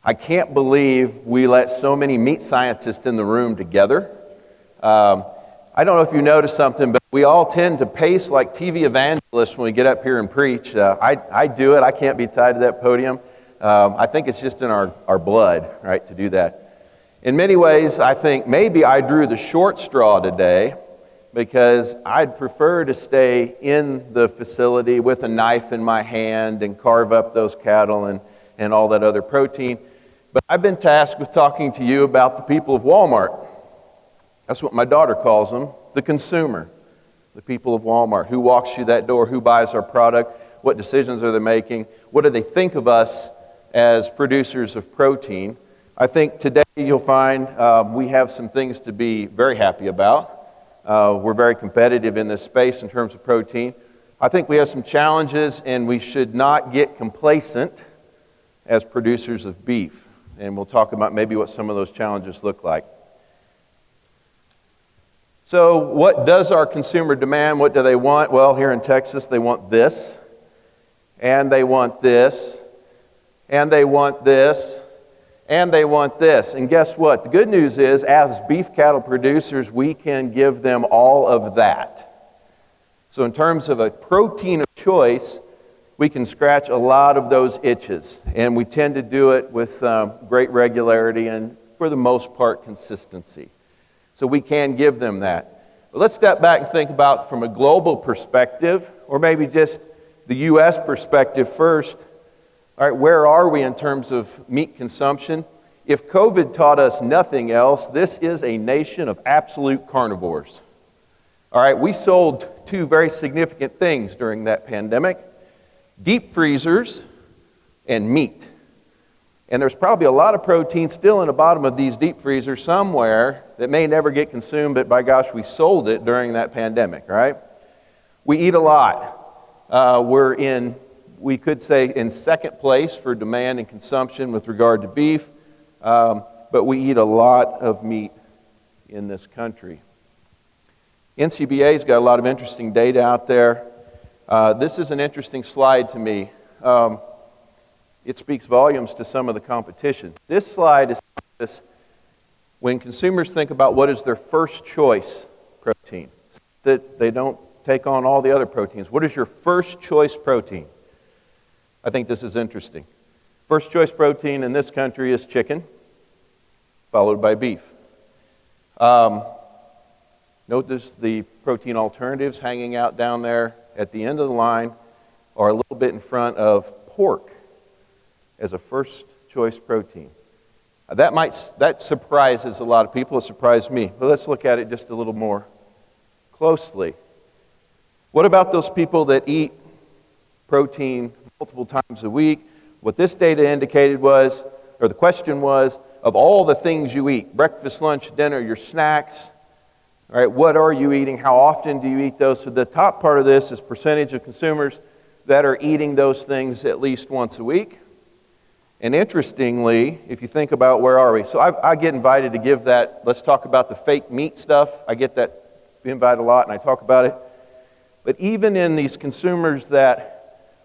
I can't believe we let so many meat scientists in the room together. I don't know if you noticed something, but we all tend to pace like TV evangelists when we get up here and preach. I do it. I can't be tied to that podium. I think it's just in our blood, right, to do that. In many ways, I think maybe I drew the short straw today because I'd prefer to stay in the facility with a knife in my hand and carve up those cattle and all that other protein. But I've been tasked with talking to you about the people of Walmart. That's what my daughter calls them, the consumer, the people of Walmart. Who walks through that door? Who buys our product? What decisions are they making? What do they think of us as producers of protein? I think today you'll find we have some things to be very happy about. We're very competitive in this space in terms of protein. I think we have some challenges, and we should not get complacent as producers of beef. And we'll talk about maybe what some of those challenges look like. So what does our consumer demand? What do they want? Well, here in Texas, they want this, and they want this, and they want this, and they want this. And guess what? The good news is, as beef cattle producers, we can give them all of that. So in terms of a protein of choice, we can scratch a lot of those itches. And we tend to do it with great regularity and, for the most part, consistency. So we can give them that. But let's step back and think about from a global perspective, or maybe just the U.S. perspective first. All right, where are we in terms of meat consumption? If COVID taught us nothing else, this is a nation of absolute carnivores. All right, we sold two very significant things during that pandemic: deep freezers and meat. And there's probably a lot of protein still in the bottom of these deep freezers somewhere that may never get consumed, but by gosh, we sold it during that pandemic, right? We eat a lot. We could say, in second place for demand and consumption with regard to beef, but we eat a lot of meat in this country. NCBA's got a lot of interesting data out there. This is an interesting slide to me. It speaks volumes to some of the competition. This slide is when consumers think about what is their first choice protein, that they don't take on all the other proteins. What is your first choice protein? I think this is interesting. First choice protein in this country is chicken, followed by beef. Notice the protein alternatives hanging out down there at the end of the line are a little bit in front of pork as a first choice protein. That surprises a lot of people. It surprised me. But let's look at it just a little more closely. What about those people that eat protein multiple times a week? What this data indicated was, or the question was, of all the things you eat, breakfast, lunch, dinner, your snacks, all right, what are you eating? How often do you eat those? So the top part of this is percentage of consumers that are eating those things at least once a week. And interestingly, if you think about where are we? So I get invited to give that, let's talk about the fake meat stuff. I get that invited a lot and I talk about it. But even in these consumers that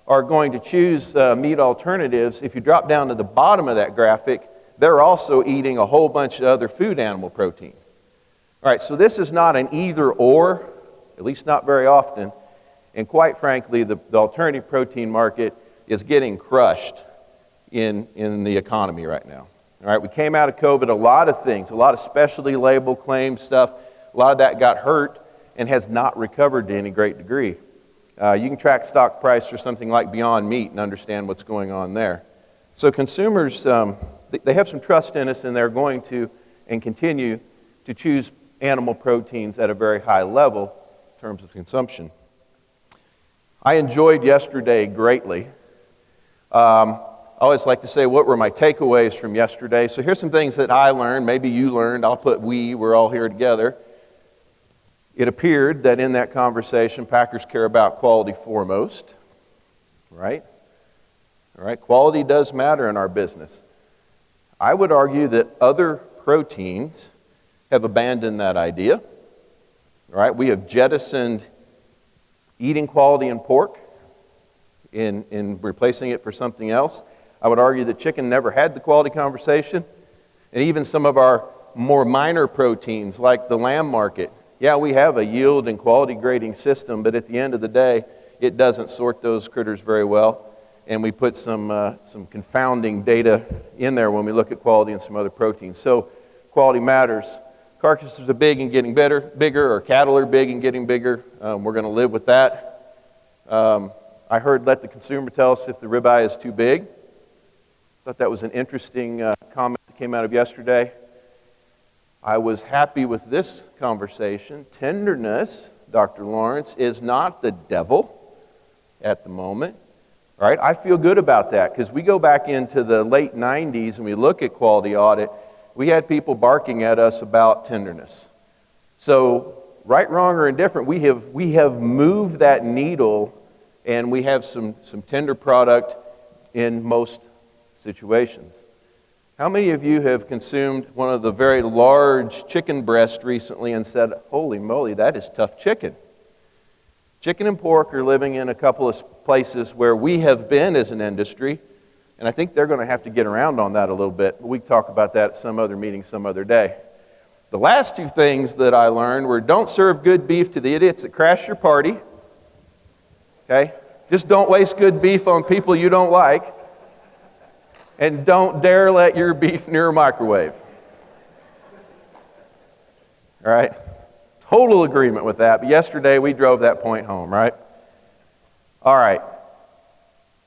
are going to choose meat alternatives, if you drop down to the bottom of that graphic, they're also eating a whole bunch of other food animal protein. All right, so this is not an either or, at least not very often. And quite frankly, the alternative protein market is getting crushed in the economy right now. All right, we came out of COVID, a lot of things, a lot of specialty label claim stuff, a lot of that got hurt and has not recovered to any great degree. You can track stock price for something like Beyond Meat and understand what's going on there. So consumers, they have some trust in us, and they're going to and continue to choose animal proteins at a very high level in terms of consumption. I enjoyed yesterday greatly. I always like to say, what were my takeaways from yesterday? So here's some things that I learned, maybe you learned. I'll put we're all here together. It appeared that in that conversation, packers care about quality foremost, right? All right, quality does matter in our business. I would argue that other proteins have abandoned that idea. All right, we have jettisoned eating quality in pork in replacing it for something else. I would argue that chicken never had the quality conversation. And even some of our more minor proteins, like the lamb market. Yeah, we have a yield and quality grading system, but at the end of the day, it doesn't sort those critters very well. And we put some confounding data in there when we look at quality and some other proteins. So quality matters. Carcasses are big and getting bigger, or cattle are big and getting bigger. We're going to live with that. I heard let the consumer tell us if the ribeye is too big. Thought that was an interesting comment that came out of yesterday. I was happy with this conversation. Tenderness, Dr. Lawrence, is not the devil at the moment. All right, I feel good about that because we go back into the late 90s and we look at quality audit. We had people barking at us about tenderness. So, right, wrong, or indifferent, we have moved that needle, and we have some tender product in most situations. How many of you have consumed one of the very large chicken breasts recently and said, holy moly, that is tough chicken? Chicken and pork are living in a couple of places where we have been as an industry, and I think they're going to have to get around on that a little bit. We can talk about that at some other meeting some other day. The last two things that I learned were don't serve good beef to the idiots that crash your party. Okay? Just don't waste good beef on people you don't like. And don't dare let your beef near a microwave. All right? Total agreement with that. But yesterday we drove that point home, right? All right.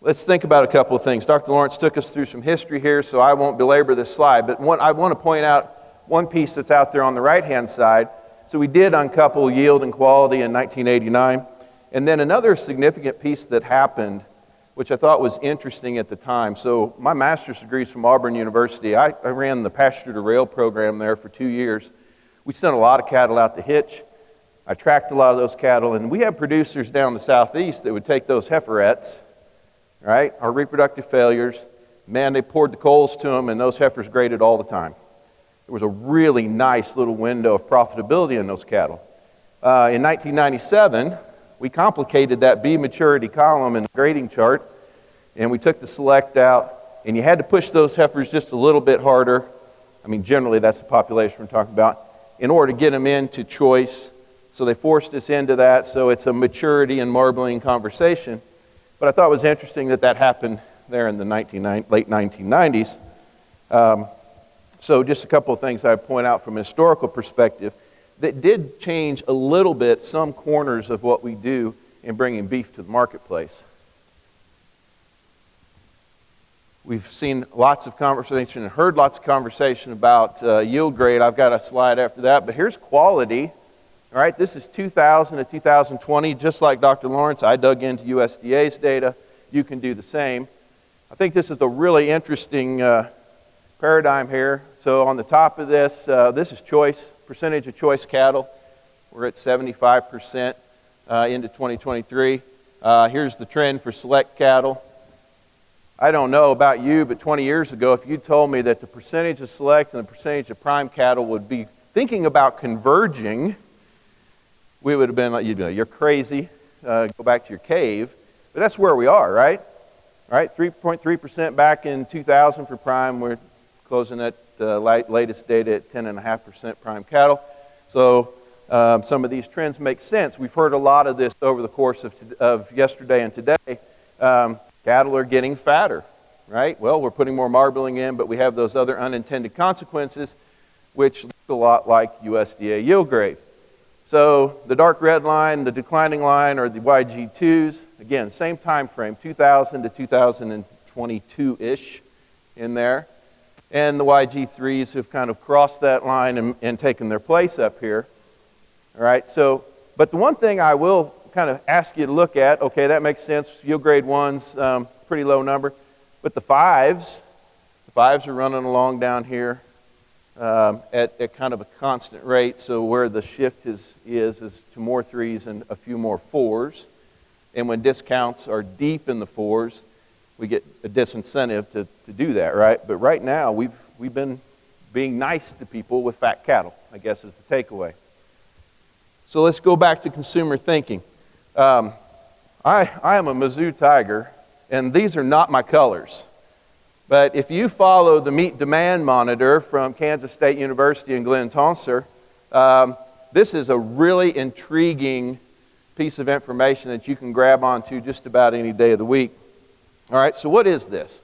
Let's think about a couple of things. Dr. Lawrence took us through some history here, so I won't belabor this slide. But I want to point out one piece that's out there on the right-hand side. So we did uncouple yield and quality in 1989. And then another significant piece that happened, which I thought was interesting at the time. So my master's degree is from Auburn University. I ran the pasture to rail program there for 2 years. We sent a lot of cattle out to hitch. I tracked a lot of those cattle, and we had producers down the southeast that would take those heiferettes, right, our reproductive failures. Man, they poured the coals to them, and those heifers graded all the time. There was a really nice little window of profitability in those cattle. In 1997, we complicated that B maturity column in the grading chart, and we took the select out, and you had to push those heifers just a little bit harder. I mean, generally that's the population we're talking about, in order to get them into choice. So they forced us into that, so it's a maturity and marbling conversation. But I thought it was interesting that happened there in the late 1990s. So just a couple of things I'd point out from a historical perspective that did change a little bit some corners of what we do in bringing beef to the marketplace. We've seen lots of conversation and heard lots of conversation about yield grade. I've got a slide after that, but here's quality. All right, this is 2000 to 2020. Just like Dr. Lawrence, I dug into USDA's data. You can do the same. I think this is a really interesting paradigm here. So on the top of this, this is choice, percentage of choice cattle. We're at 75% into 2023. Here's the trend for select cattle. I don't know about you, but 20 years ago, if you told me that the percentage of select and the percentage of prime cattle would be thinking about converging, we would have been like, you're crazy, go back to your cave. But that's where we are, right? All right, 3.3% back in 2000 for prime. We're closing at the latest data at 10.5% prime cattle. So some of these trends make sense. We've heard a lot of this over the course of yesterday and today. Cattle are getting fatter, right? Well, we're putting more marbling in, but we have those other unintended consequences, which look a lot like USDA yield grade. So the dark red line, the declining line, are the YG2s. Again, same time frame, 2000 to 2022-ish in there. And the YG3s have kind of crossed that line and taken their place up here. All right, so, but the one thing I will kind of ask you to look at, okay, that makes sense, yield grade 1's pretty low number, but the fives are running along down here at kind of a constant rate, so where the shift is to more 3s and a few more 4s, and when discounts are deep in the 4s, we get a disincentive to do that, right? But right now, we've been being nice to people with fat cattle, I guess is the takeaway. So let's go back to consumer thinking. I am a Mizzou Tiger, and these are not my colors. But if you follow the meat demand monitor from Kansas State University in Glen Tonsor, this is a really intriguing piece of information that you can grab onto just about any day of the week. All right, so what is this?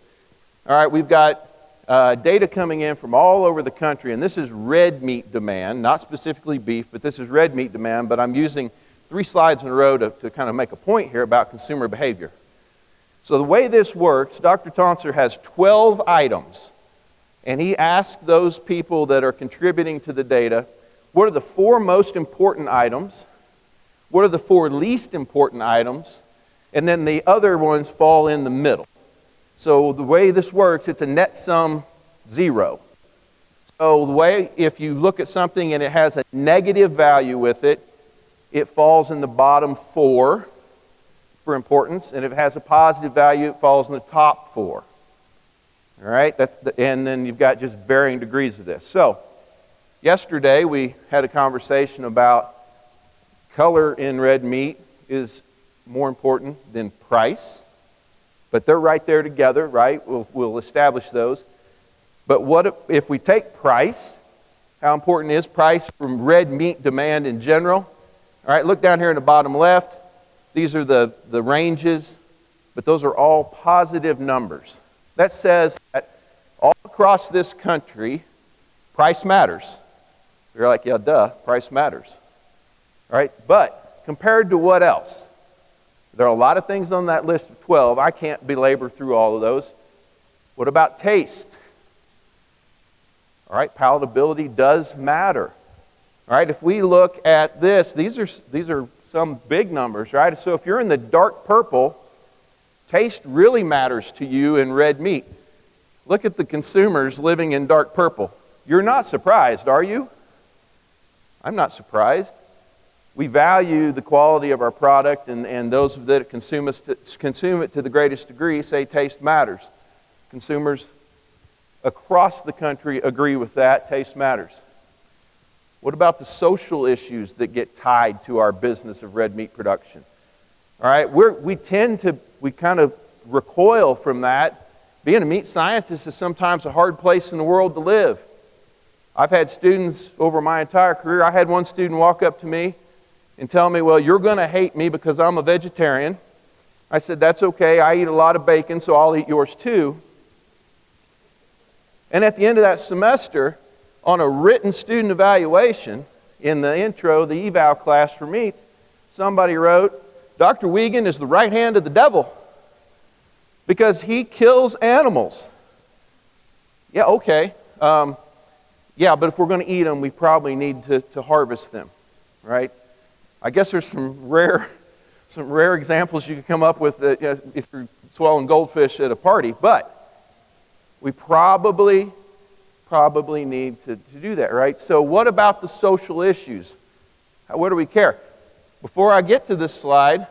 All right, we've got data coming in from all over the country, and this is red meat demand, not specifically beef, but this is red meat demand, but I'm using 3 slides in a row to kind of make a point here about consumer behavior. So the way this works, Dr. Tonsor has 12 items, and he asked those people that are contributing to the data, what are the 4 most important items, what are the 4 least important items, and then the other ones fall in the middle. So the way this works, it's a net sum 0. So the way, if you look at something and it has a negative value with it, it falls in the bottom 4 for importance, and if it has a positive value, it falls in the top 4. All right, and then you've got just varying degrees of this. So yesterday we had a conversation about color in red meat is more important than price. But they're right there together, right? We'll establish those. But what if we take price? How important is price from red meat demand in general? All right, look down here in the bottom left. These are the ranges, but those are all positive numbers. That says that all across this country, price matters. You're like, yeah, duh, price matters. All right, but compared to what else? There are a lot of things on that list of 12. I can't belabor through all of those. What about taste? All right, palatability does matter. All right, if we look at this, these are some big numbers, right? So if you're in the dark purple, taste really matters to you in red meat. Look at the consumers living in dark purple. You're not surprised, are you? I'm not surprised. We value the quality of our product, and those that consume it to the greatest degree say taste matters. Consumers across the country agree with that. Taste matters. What about the social issues that get tied to our business of red meat production? All right, we kind of recoil from that. Being a meat scientist is sometimes a hard place in the world to live. I've had students over my entire career. I had one student walk up to me and tell me, well, you're going to hate me because I'm a vegetarian. I said, that's okay. I eat a lot of bacon, so I'll eat yours too. And at the end of that semester, on a written student evaluation, in the intro, the eval class for meat, somebody wrote, Dr. Wiegand is the right hand of the devil because he kills animals. Yeah, okay. Yeah, but if we're going to eat them, we probably need to harvest them, right? I guess there's some rare examples you can come up with that, if you're swallowing goldfish at a party, but we probably need to do that, right? So what about the social issues? What do we care? Before I get to this slide,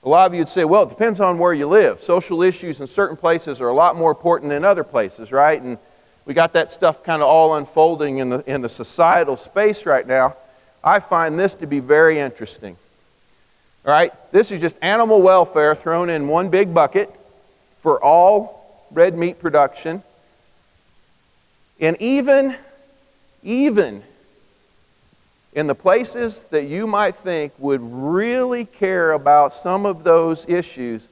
a lot of you would say, well, it depends on where you live. Social issues in certain places are a lot more important than other places, right? And we got that stuff kind of all unfolding in the societal space right now. I find this to be very interesting. All right, this is just animal welfare thrown in one big bucket for all red meat production. And even in the places that you might think would really care about some of those issues,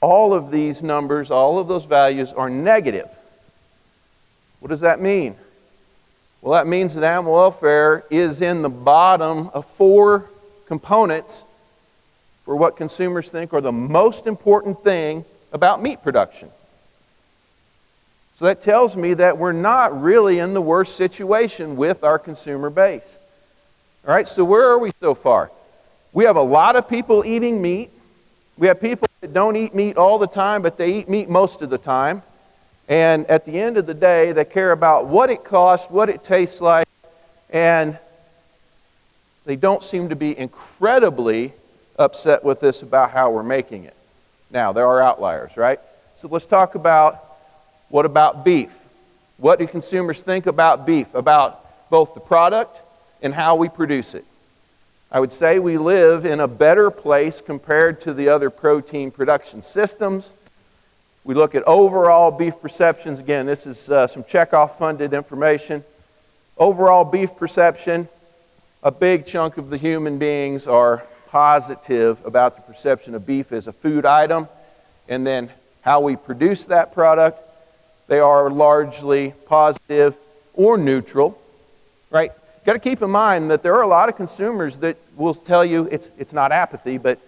all of these numbers, all of those values are negative. What does that mean? Well, that means that animal welfare is in the bottom of 4 components for what consumers think are the most important thing about meat production. So that tells me that we're not really in the worst situation with our consumer base. All right, so where are we so far? We have a lot of people eating meat. We have people that don't eat meat all the time, but they eat meat most of the time. And at the end of the day, they care about what it costs, what it tastes like, and they don't seem to be incredibly upset with this about how we're making it. Now, there are outliers, right? So let's talk about, what about beef? What do consumers think about beef, about both the product and how we produce it? I would say we live in a better place compared to the other protein production systems. We look at overall beef perceptions. Again, this is some checkoff-funded information. Overall beef perception, a big chunk of the human beings are positive about the perception of beef as a food item, and then how we produce that product, they are largely positive or neutral, right? You've got to keep in mind that there are a lot of consumers that will tell you it's not apathy, but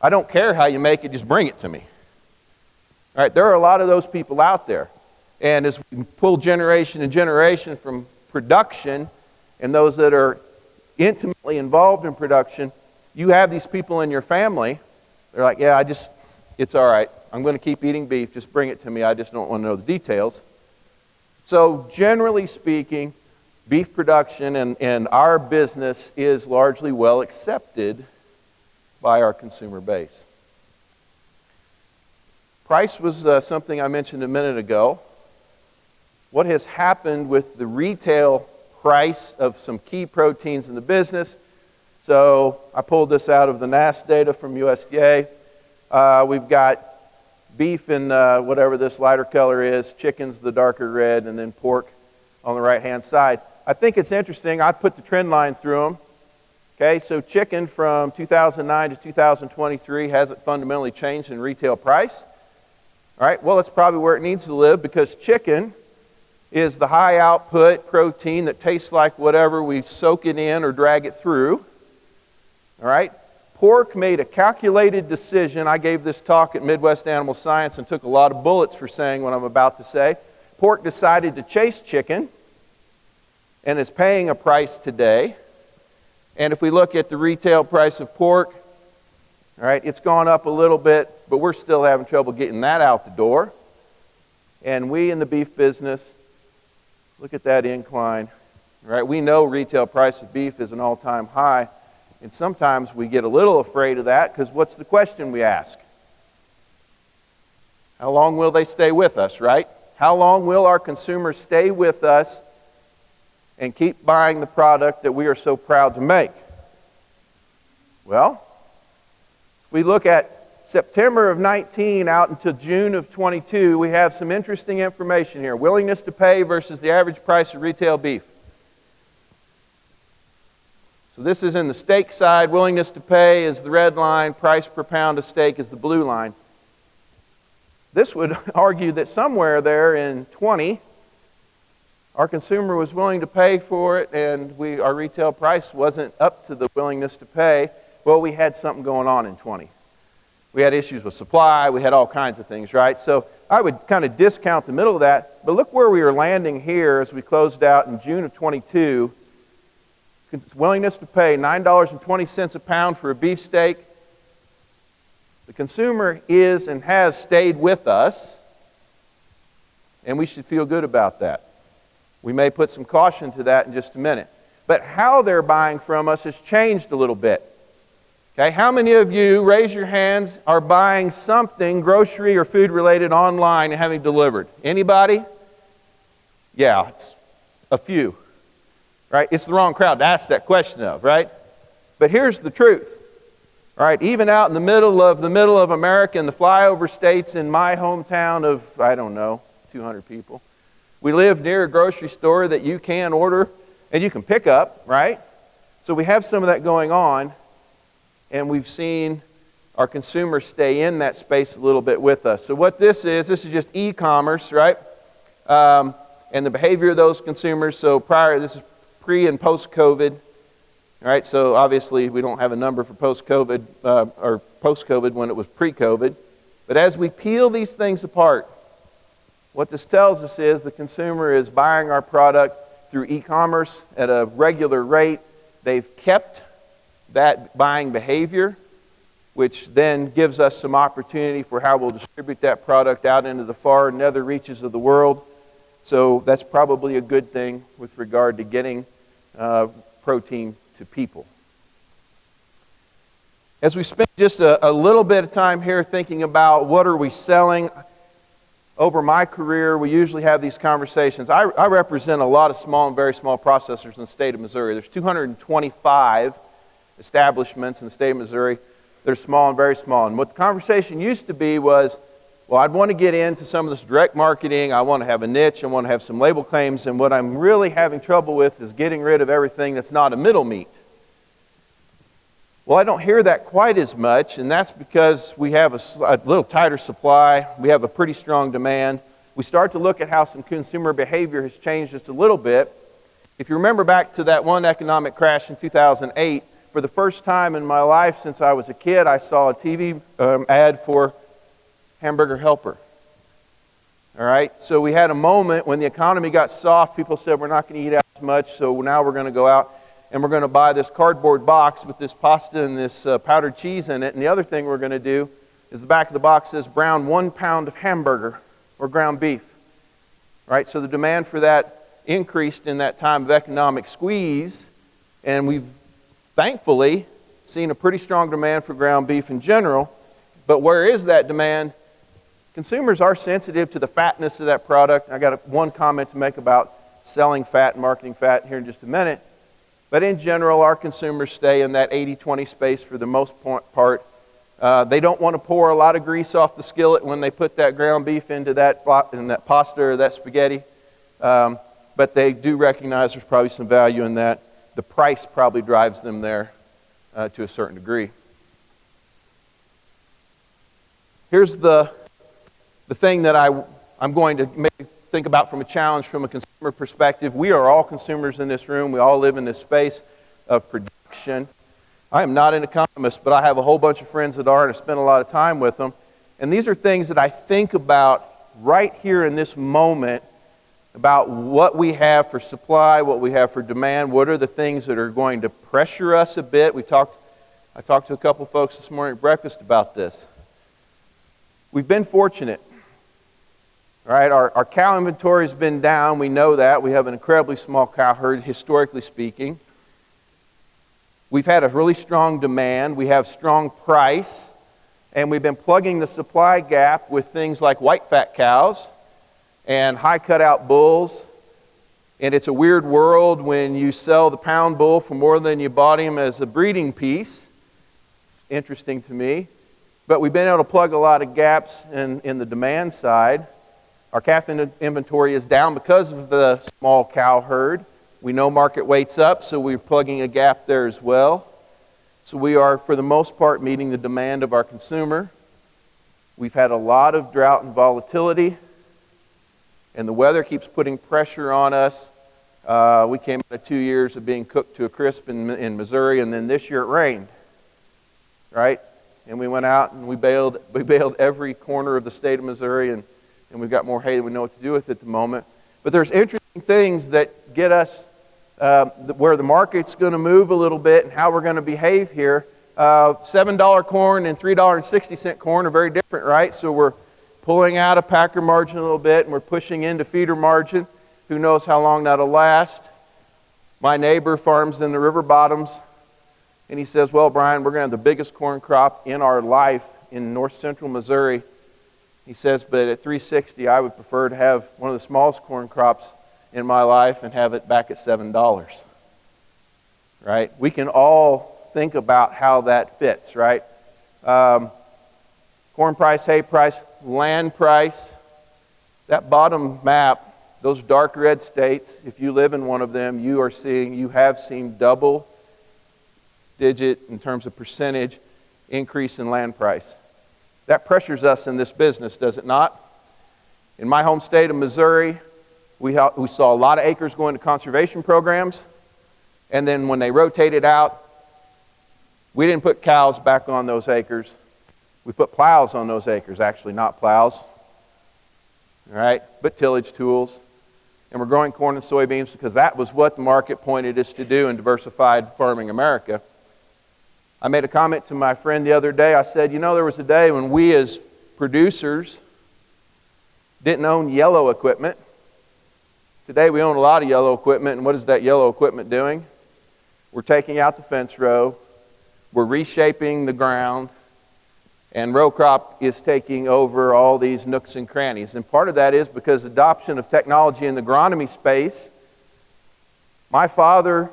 I don't care how you make it, just bring it to me. All right, there are a lot of those people out there. And as we pull generation and generation from production, and those that are intimately involved in production, you have these people in your family, they're like, yeah, it's all right. I'm going to keep eating beef. Just bring it to me. I just don't want to know the details. So generally speaking, beef production and our business is largely well accepted by our consumer base. Price was something I mentioned a minute ago. What has happened with the retail price of some key proteins in the business? So I pulled this out of the NAS data from USDA. We've got beef in whatever this lighter color is, chicken's the darker red, and then pork on the right-hand side. I think it's interesting. I put the trend line through them. Okay, so chicken from 2009 to 2023 hasn't fundamentally changed in retail price. All right, well, that's probably where it needs to live, because chicken is the high output protein that tastes like whatever we soak it in or drag it through. All right, pork made a calculated decision. I gave this talk at Midwest Animal Science and took a lot of bullets for saying what I'm about to say. Pork decided to chase chicken and is paying a price today. And if we look at the retail price of pork, all right, it's gone up a little bit, but we're still having trouble getting that out the door. And we in the beef business, look at that incline. All right, we know retail price of beef is an all-time high, and sometimes we get a little afraid of that, because what's the question we ask? How long will they stay with us, right? How long will our consumers stay with us and keep buying the product that we are so proud to make? Well, if we look at September of 19 out into June of 22, we have some interesting information here. Willingness to pay versus the average price of retail beef. So this is in the steak side. Willingness to pay is the red line. Price per pound of steak is the blue line. This would argue that somewhere there in 20, our consumer was willing to pay for it, and our retail price wasn't up to the willingness to pay. Well, we had something going on in 20. We had issues with supply. We had all kinds of things, right? So I would kind of discount the middle of that. But look where we were landing here as we closed out in June of 22. Willingness to pay $9.20 a pound for a beef steak. The consumer is and has stayed with us, and we should feel good about that. We may put some caution to that in just a minute. But how they're buying from us has changed a little bit. Okay, how many of you, raise your hands, are buying something grocery or food related online and having delivered? Anybody? Yeah, it's a few. Right? It's the wrong crowd to ask that question of, right? But here's the truth. All right, even out in the middle of America, in the flyover states, in my hometown of, I don't know, 200 people, we live near a grocery store that you can order and you can pick up, right? So we have some of that going on, and we've seen our consumers stay in that space a little bit with us. So what this is just e-commerce, right? And the behavior of those consumers. So this is pre and post-COVID. All right, so obviously we don't have a number for post-COVID or post-COVID when it was pre-COVID. But as we peel these things apart, what this tells us is the consumer is buying our product through e-commerce at a regular rate. They've kept that buying behavior, which then gives us some opportunity for how we'll distribute that product out into the far nether reaches of the world. So that's probably a good thing with regard to getting protein to people. As we spend just a little bit of time here thinking about what are we selling, over my career, we usually have these conversations. I represent a lot of small and very small processors in the state of Missouri. There's 225 establishments in the state of Missouri. They're small and very small. And what the conversation used to be was, well, I'd want to get into some of this direct marketing. I want to have a niche. I want to have some label claims. And what I'm really having trouble with is getting rid of everything that's not a middle meat. Well, I don't hear that quite as much, and that's because we have a little tighter supply. We have a pretty strong demand. We start to look at how some consumer behavior has changed just a little bit. If you remember back to that one economic crash in 2008, for the first time in my life since I was a kid, I saw a TV ad for Hamburger Helper. All right, so we had a moment when the economy got soft. People said, we're not going to eat out as much, so now we're going to go out and we're going to buy this cardboard box with this pasta and this powdered cheese in it. And the other thing we're going to do is the back of the box says, brown 1 pound of hamburger or ground beef. All right, so the demand for that increased in that time of economic squeeze, and we've thankfully seen a pretty strong demand for ground beef in general. But where is that demand? Consumers are sensitive to the fatness of that product. I got one comment to make about selling fat and marketing fat here in just a minute. But in general, our consumers stay in that 80-20 space for the most part. They don't want to pour a lot of grease off the skillet when they put that ground beef into that pasta or that spaghetti. But they do recognize there's probably some value in that. The price probably drives them there to a certain degree. Here's the thing that I'm going to maybe think about from a challenge from a consumer perspective. We are all consumers in this room. We all live in this space of production. I am not an economist, but I have a whole bunch of friends that are, and I spend a lot of time with them. And these are things that I think about right here in this moment about what we have for supply, what we have for demand, what are the things that are going to pressure us a bit. I talked to a couple folks this morning at breakfast about this. We've been fortunate. All right, our cow inventory has been down. We know that. We have an incredibly small cow herd, historically speaking. We've had a really strong demand. We have strong price. And we've been plugging the supply gap with things like white fat cows and high cutout bulls. And it's a weird world when you sell the pound bull for more than you bought him as a breeding piece. Interesting to me. But we've been able to plug a lot of gaps in the demand side. Our calf inventory is down because of the small cow herd. We know market weight's up, so we're plugging a gap there as well. So we are, for the most part, meeting the demand of our consumer. We've had a lot of drought and volatility, and the weather keeps putting pressure on us. We came out of 2 years of being cooked to a crisp in Missouri, and then this year it rained, right? And we went out and we baled every corner of the state of Missouri, and we've got more hay than we know what to do with at the moment. But there's interesting things that get us where the market's going to move a little bit and how we're going to behave here. $7 corn and $3.60 corn are very different, right? So we're pulling out of packer margin a little bit and we're pushing into feeder margin. Who knows how long that'll last? My neighbor farms in the river bottoms, and he says, well, Bryon, we're going to have the biggest corn crop in our life in north central Missouri. He says, but at 360, I would prefer to have one of the smallest corn crops in my life and have it back at $7. Right? We can all think about how that fits, right? Corn price, hay price, land price. That bottom map, those dark red states, if you live in one of them, you have seen double digit in terms of percentage increase in land price. That pressures us in this business, does it not? In my home state of Missouri, we saw a lot of acres going to conservation programs, and then when they rotated out, we didn't put cows back on those acres. We put plows on those acres, actually, not plows, all right, but tillage tools. And we're growing corn and soybeans because that was what the market pointed us to do in diversified farming America. I made a comment to my friend the other day. I said, there was a day when we as producers didn't own yellow equipment. Today we own a lot of yellow equipment, and what is that yellow equipment doing? We're taking out the fence row, we're reshaping the ground, and row crop is taking over all these nooks and crannies. And part of that is because adoption of technology in the agronomy space. My father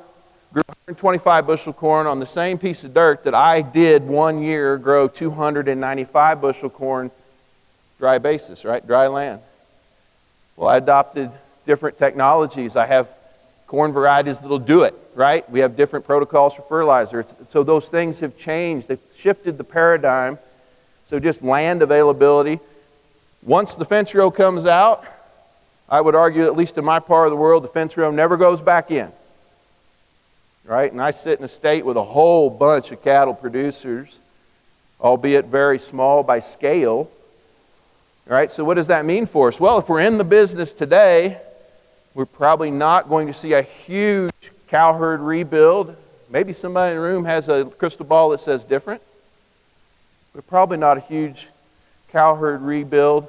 grew 125 bushel corn on the same piece of dirt that I did 1 year grow 295 bushel corn dry basis, right? Dry land. Well, I adopted different technologies. I have corn varieties that'll do it, right? We have different protocols for fertilizer. So those things have changed. They've shifted the paradigm. So just land availability. Once the fence row comes out, I would argue, at least in my part of the world, the fence row never goes back in. Right? And I sit in a state with a whole bunch of cattle producers, albeit very small by scale. Right? So what does that mean for us? Well, if we're in the business today, we're probably not going to see a huge cow herd rebuild. Maybe somebody in the room has a crystal ball that says different. But probably not a huge cow herd rebuild.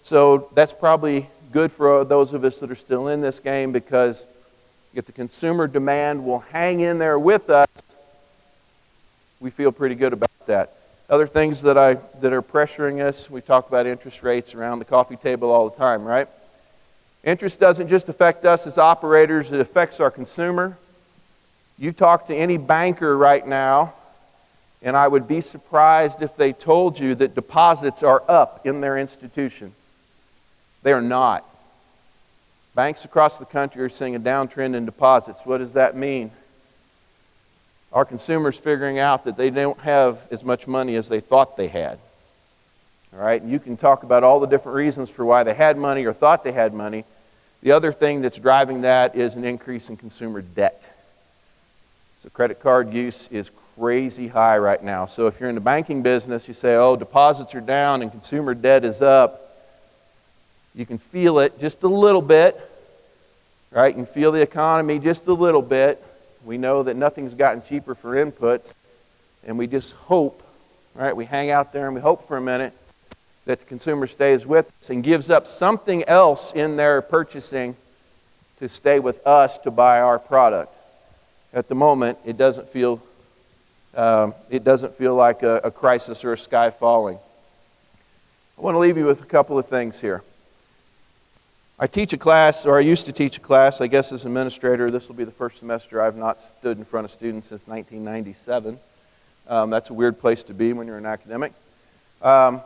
So that's probably good for those of us that are still in this game, because if the consumer demand will hang in there with us, we feel pretty good about that. Other things that are pressuring us, we talk about interest rates around the coffee table all the time, right? Interest doesn't just affect us as operators, it affects our consumer. You talk to any banker right now, and I would be surprised if they told you that deposits are up in their institution. They are not. Banks across the country are seeing a downtrend in deposits. What does that mean? Our consumers figuring out that they don't have as much money as they thought they had. All right? And you can talk about all the different reasons for why they had money or thought they had money. The other thing that's driving that is an increase in consumer debt. So credit card use is crazy high right now. So if you're in the banking business, you say, oh, deposits are down and consumer debt is up. You can feel it just a little bit, right? You can feel the economy just a little bit. We know that nothing's gotten cheaper for inputs, and we just hope, right? We hang out there and we hope for a minute that the consumer stays with us and gives up something else in their purchasing to stay with us to buy our product. At the moment, it doesn't feel like a crisis or a sky falling. I want to leave you with a couple of things here. I teach a class, or I used to teach a class, I guess as administrator. This will be the first semester I've not stood in front of students since 1997. That's a weird place to be when you're an academic. I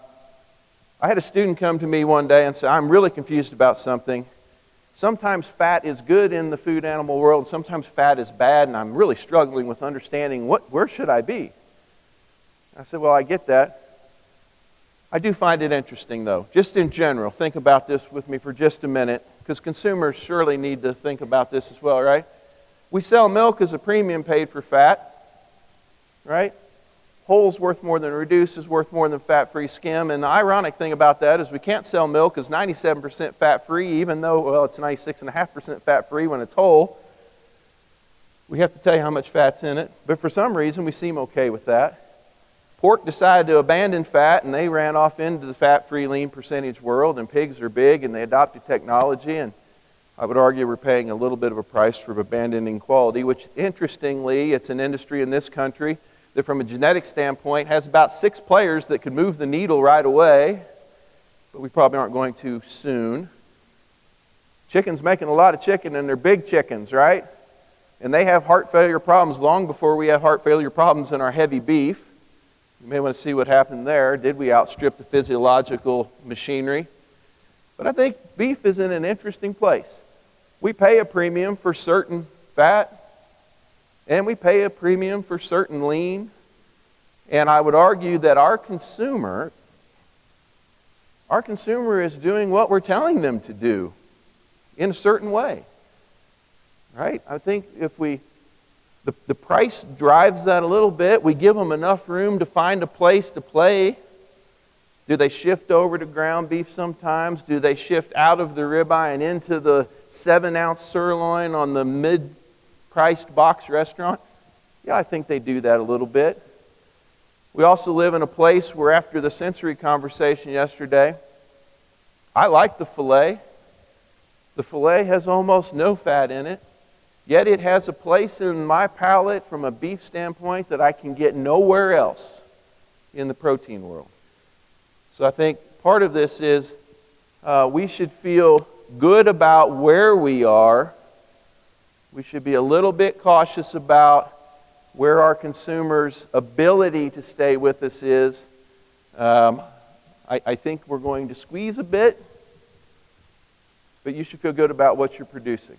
had a student come to me one day and say, I'm really confused about something. Sometimes fat is good in the food animal world, and sometimes fat is bad, and I'm really struggling with understanding where should I be? I said, well, I get that. I do find it interesting, though. Just in general, think about this with me for just a minute, because consumers surely need to think about this as well, right? We sell milk as a premium paid for fat, right? Whole's worth more than reduced is worth more than fat-free skim. And the ironic thing about that is we can't sell milk as 97% fat-free, even though, well, it's 96.5% fat-free when it's whole. We have to tell you how much fat's in it. But for some reason, we seem okay with that. Pork decided to abandon fat, and they ran off into the fat-free lean percentage world, and pigs are big, and they adopted technology, and I would argue we're paying a little bit of a price for abandoning quality, which, interestingly, it's an industry in this country that from a genetic standpoint has about 6 players that could move the needle right away, but we probably aren't going to soon. Chicken's making a lot of chicken, and they're big chickens, right? And they have heart failure problems long before we have heart failure problems in our heavy beef. You may want to see what happened there. Did we outstrip the physiological machinery? But I think beef is in an interesting place. We pay a premium for certain fat, and we pay a premium for certain lean. And I would argue that our consumer is doing what we're telling them to do in a certain way. Right? I think if the price drives that a little bit, we give them enough room to find a place to play. Do they shift over to ground beef sometimes? Do they shift out of the ribeye and into the 7-ounce sirloin on the mid-priced box restaurant? Yeah, I think they do that a little bit. We also live in a place where, after the sensory conversation yesterday, I like the filet. The filet has almost no fat in it, yet it has a place in my palate from a beef standpoint that I can get nowhere else in the protein world. So I think part of this is we should feel good about where we are. We should be a little bit cautious about where our consumers' ability to stay with us is. I I think we're going to squeeze a bit, but you should feel good about what you're producing.